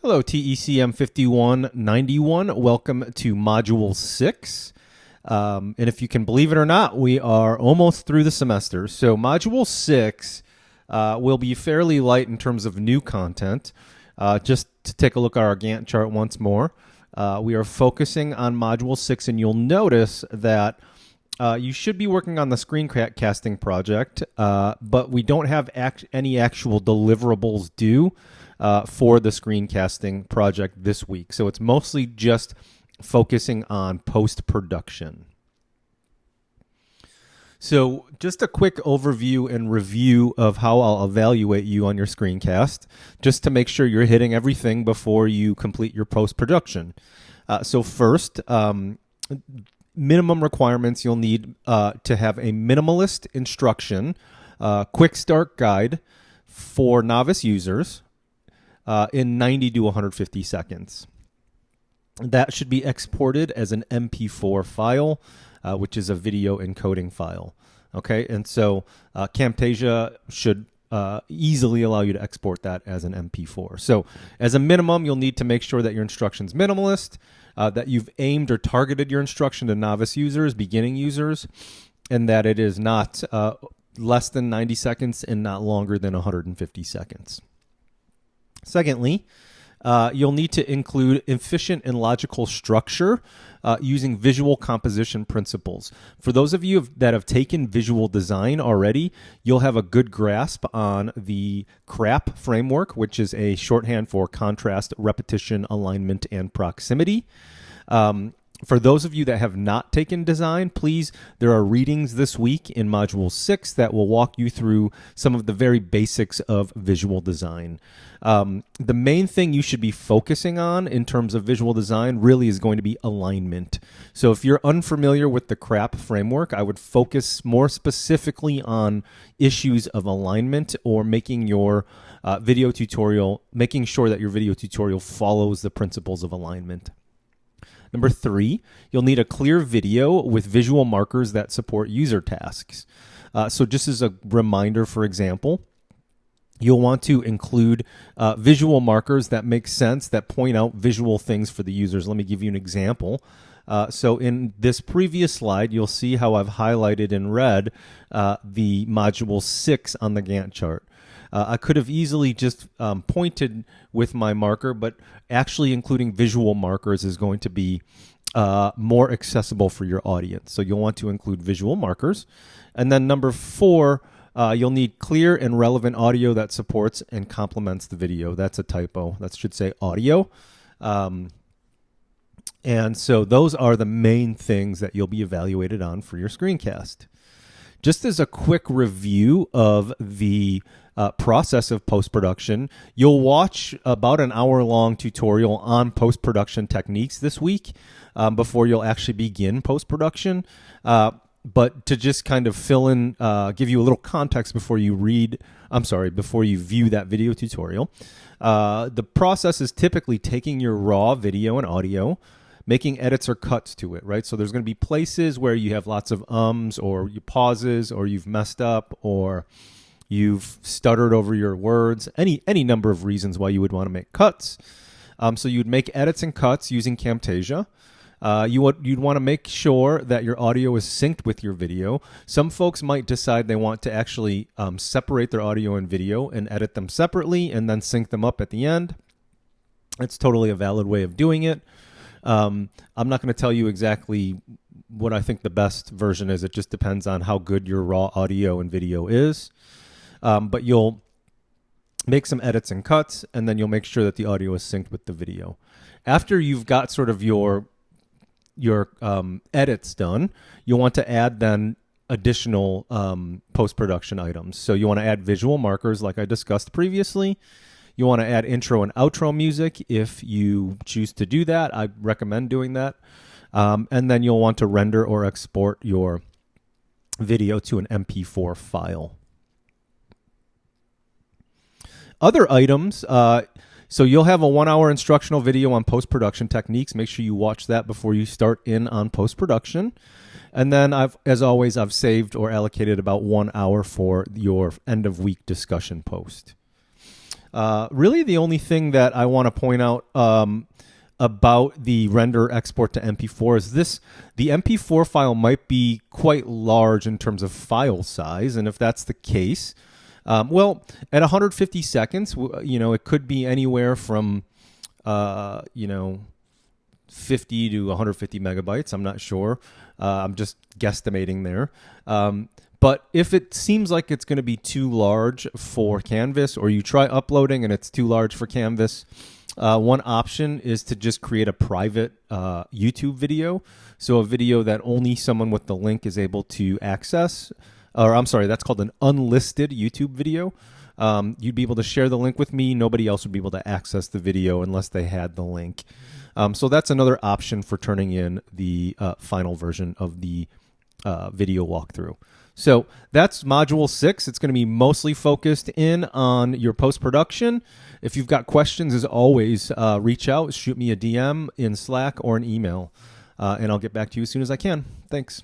Hello, TECM 5191. Welcome to Module 6. And if you can believe it or not, we are almost through the semester. So Module 6 will be fairly light in terms of new content. Just to take a look at our Gantt chart once more, we are focusing on Module 6, and you'll notice that you should be working on the screencasting project, but we don't have any actual deliverables due for the screencasting project this week. So it's mostly just focusing on post-production. So just a quick overview and review of how I'll evaluate you on your screencast, just to make sure you're hitting everything before you complete your post-production. So first, minimum requirements you'll need to have a minimalist instruction, quick start guide for novice users in 90 to 150 seconds. That should be exported as an MP4 file, which is a video encoding file. Okay, and so Camtasia should easily allow you to export that as an MP4. So as a minimum, you'll need to make sure that your instruction's minimalist, that you've aimed or targeted your instruction to novice users, beginning users, and that it is not less than 90 seconds and not longer than 150 seconds. Secondly, you'll need to include efficient and logical structure using visual composition principles. For those of you that have taken visual design already, you'll have a good grasp on the CRAP framework, which is a shorthand for contrast, repetition, alignment, and proximity. For those of you that have not taken design, please, there are readings this week in Module 6 that will walk you through some of the very basics of visual design. The main thing you should be focusing on in terms of visual design really is going to be alignment. So if you're unfamiliar with the CRAP framework, I would focus more specifically on issues of alignment or making your video tutorial, making sure that your video tutorial follows the principles of alignment. Number 3, you'll need a clear video with visual markers that support user tasks. So just as a reminder, for example, you'll want to include visual markers that make sense, that point out visual things for the users. Let me give you an example. So in this previous slide, you'll see how I've highlighted in red the Module 6 on the Gantt chart. I could have easily just pointed with my marker, but actually including visual markers is going to be more accessible for your audience. So you'll want to include visual markers. And then number 4, you'll need clear and relevant audio that supports and complements the video. That's a typo. That should say audio. And so those are the main things that you'll be evaluated on for your screencast. Just as a quick review of the process of post-production, you'll watch about an hour-long tutorial on post-production techniques this week before you'll actually begin post-production. But to just kind of fill in, give you a little context before you before you view that video tutorial, the process is typically taking your raw video and audio, making edits or cuts to it, right? So there's going to be places where you have lots of ums or you pauses or you've messed up or you've stuttered over your words, any number of reasons why you would want to make cuts. So you'd make edits and cuts using Camtasia. You'd want to make sure that your audio is synced with your video. Some folks might decide they want to actually separate their audio and video and edit them separately and then sync them up at the end. It's totally a valid way of doing it. I'm not going to tell you exactly what I think the best version is. It just depends on how good your raw audio and video is. But you'll make some edits and cuts, and then you'll make sure that the audio is synced with the video. After you've got sort of your edits done, you'll want to add then additional post-production items. So you want to add visual markers like I discussed previously. You want to add intro and outro music if you choose to do that. I recommend doing that. And then you'll want to render or export your video to an MP4 file. Other items, so you'll have a 1-hour instructional video on post-production techniques. Make sure you watch that before you start in on post-production. And then as always, I've saved or allocated about 1 hour for your end of week discussion post. Really, the only thing that I want to point out about the render export to MP4 is the MP4 file might be quite large in terms of file size. And if that's the case, well, at 150 seconds, it could be anywhere from, 50 to 150 megabytes. I'm not sure. I'm just guesstimating there. But if it seems like it's going to be too large for Canvas, or you try uploading and it's too large for Canvas, one option is to just create a private YouTube video. So a video that only someone with the link is able to access. Or I'm sorry, that's called an unlisted YouTube video. You'd be able to share the link with me. Nobody else would be able to access the video unless they had the link. So that's another option for turning in the final version of the video walkthrough. So that's Module 6. It's going to be mostly focused in on your post-production. If you've got questions, as always, reach out, shoot me a DM in Slack or an email, and I'll get back to you as soon as I can. Thanks.